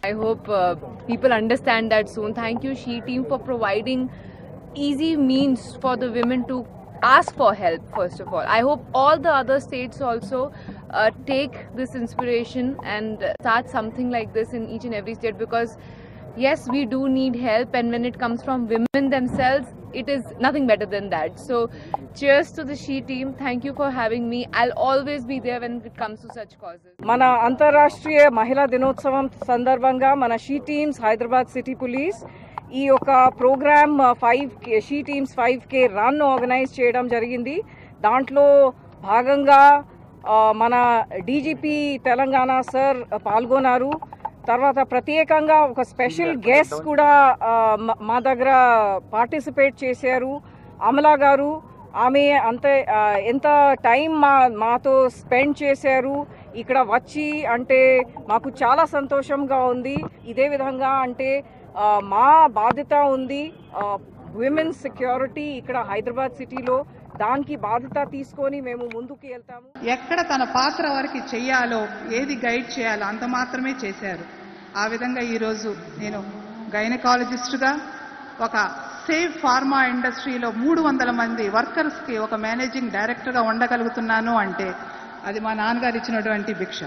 I hope people understand that soon. Thank you, She Team, for providing easy means for the women to ask for help, first of all. I hope all the other states also take this inspiration and start something like this in each and every state, because yes, we do need help, and when it comes from women themselves, it is nothing better than that. So cheers to the She Team. Thank you for having me. I'll always be there when it comes to such causes. మన అంతర్రాష్ట్రీయ మహిళా దినోత్సవం సందర్భంగా మన she teams Hyderabad city police ఈ యొక్క programme 5K she teams 5K run organise చేయడం జరిగింది. దాంట్లో భాగంగా మన డీజీపీ తెలంగాణ సార్ పాల్గొన్నారు. తర్వాత ప్రత్యేకంగా ఒక స్పెషల్ గెస్ట్ కూడా మా దగ్గర పార్టిసిపేట్ చేశారు, అమలా గారు. ఆమె ఎంత టైం మాతో స్పెండ్ చేశారు ఇక్కడ వచ్చి, అంటే మాకు చాలా సంతోషంగా ఉంది. ఇదే విధంగా అంటే మా బాధ్యత ఉంది విమెన్స్ సెక్యూరిటీ ఇక్కడ హైదరాబాద్ సిటీలో, దానికి బాధ్యత తీసుకొని మేము ముందుకు వెళ్తాము. ఎక్కడ తన పాత్ర వరకు చెయ్యాలో, ఏది గైడ్ చేయాలో అంత మాత్రమే చేశారు. ఆ విధంగా ఈరోజు నేను గైనకాలజిస్టుగా ఒక సేఫ్ ఫార్మా ఇండస్ట్రీలో 300 మంది వర్కర్స్కి ఒక మేనేజింగ్ డైరెక్టర్గా ఉండగలుగుతున్నాను అంటే అది మా నాన్నగారు ఇచ్చినటువంటి భిక్ష.